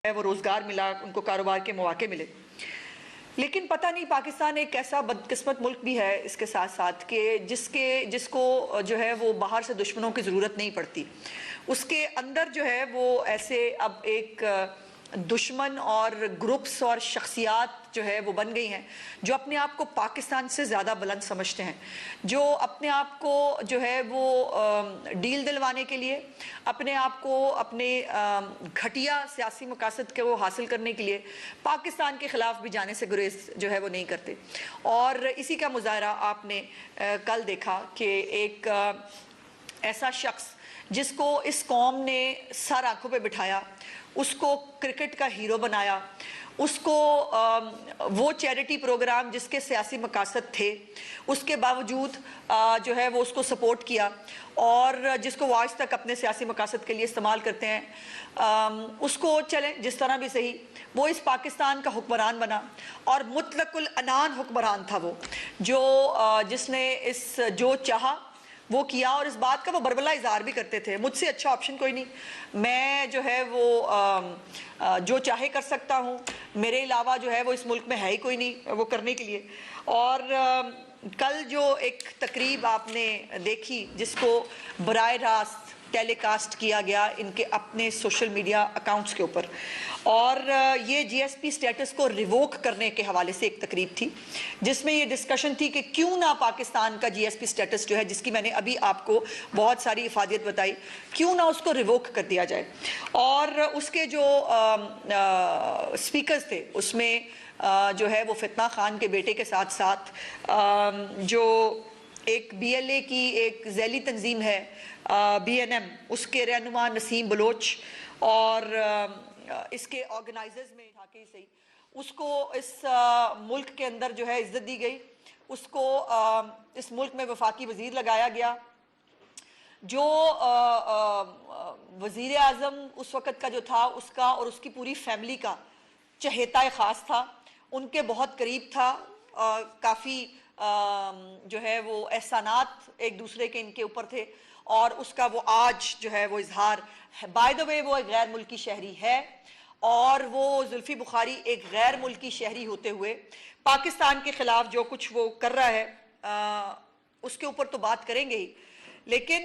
वो रोजगार मिला, उनको कारोबार के मौके मिले। लेकिन पता नहीं पाकिस्तान एक ऐसा बदकिस्मत मुल्क भी है इसके साथ साथ कि जिसको जो है वो बाहर से दुश्मनों की ज़रूरत नहीं पड़ती। उसके अंदर जो है वो ऐसे अब एक दुश्मन और ग्रुप्स और शख्सियात जो है वो बन गई हैं जो अपने आप को पाकिस्तान से ज़्यादा बुलंद समझते हैं, जो अपने आप को जो है वो डील दिलवाने के लिए, अपने आप को अपने घटिया सियासी मकासद के वो हासिल करने के लिए पाकिस्तान के ख़िलाफ़ भी जाने से गुरेज जो है वो नहीं करते। और इसी का मुज़ाहरा आपने कल देखा कि एक ऐसा शख्स जिसको इस कौम ने सर आंखों पे बिठाया, उसको क्रिकेट का हीरो बनाया, उसको वो चैरिटी प्रोग्राम जिसके सियासी मकासद थे उसके बावजूद जो है वो उसको सपोर्ट किया और जिसको वो आज तक अपने सियासी मकासद के लिए इस्तेमाल करते हैं, उसको चले जिस तरह भी सही वो इस पाकिस्तान का हुक्मरान बना और मुतलकुल अनान हुक्मरान था वो, जो जिसने इस जो चाहा वो किया और इस बात का वो बरबला इज़हार भी करते थे, मुझसे अच्छा ऑप्शन कोई नहीं, मैं जो है वो जो चाहे कर सकता हूँ, मेरे अलावा जो है वो इस मुल्क में है ही कोई नहीं वो करने के लिए। और कल जो एक तकरीब आपने देखी जिसको बराह रास्त टेलीकास्ट किया गया इनके अपने सोशल मीडिया अकाउंट्स के ऊपर, और ये जीएसपी स्टेटस को रिवोक करने के हवाले से एक तकरीब थी जिसमें ये डिस्कशन थी कि क्यों ना पाकिस्तान का जीएसपी स्टेटस जो है, जिसकी मैंने अभी आपको बहुत सारी इफादियत बताई, क्यों ना उसको रिवोक कर दिया जाए। और उसके जो स्पीकर्स थे उसमें जो है वो फितना खान के बेटे के साथ साथ जो एक BLA की एक झैली तंजीम है BNM, उसके रहनुमा नसीम बलोच और इसके ऑर्गेनाइजर्स में था कि सही उसको इस मुल्क के अंदर जो है इज्जत दी गई, उसको इस मुल्क में वफाकी वजीर लगाया गया, जो वजीर आज़म उस वक़्त का जो था उसका और उसकी पूरी फैमिली का चहेता ख़ास था, उनके बहुत करीब था, काफ़ी जो है वो एहसानात एक दूसरे के इनके ऊपर थे और उसका वो आज जो है वो इजहार, बाय द वे वो एक गैर मुल्की शहरी है और वो जुल्फी बुखारी एक गैर मुल्की शहरी होते हुए पाकिस्तान के खिलाफ जो कुछ वो कर रहा है उसके ऊपर तो बात करेंगे ही, लेकिन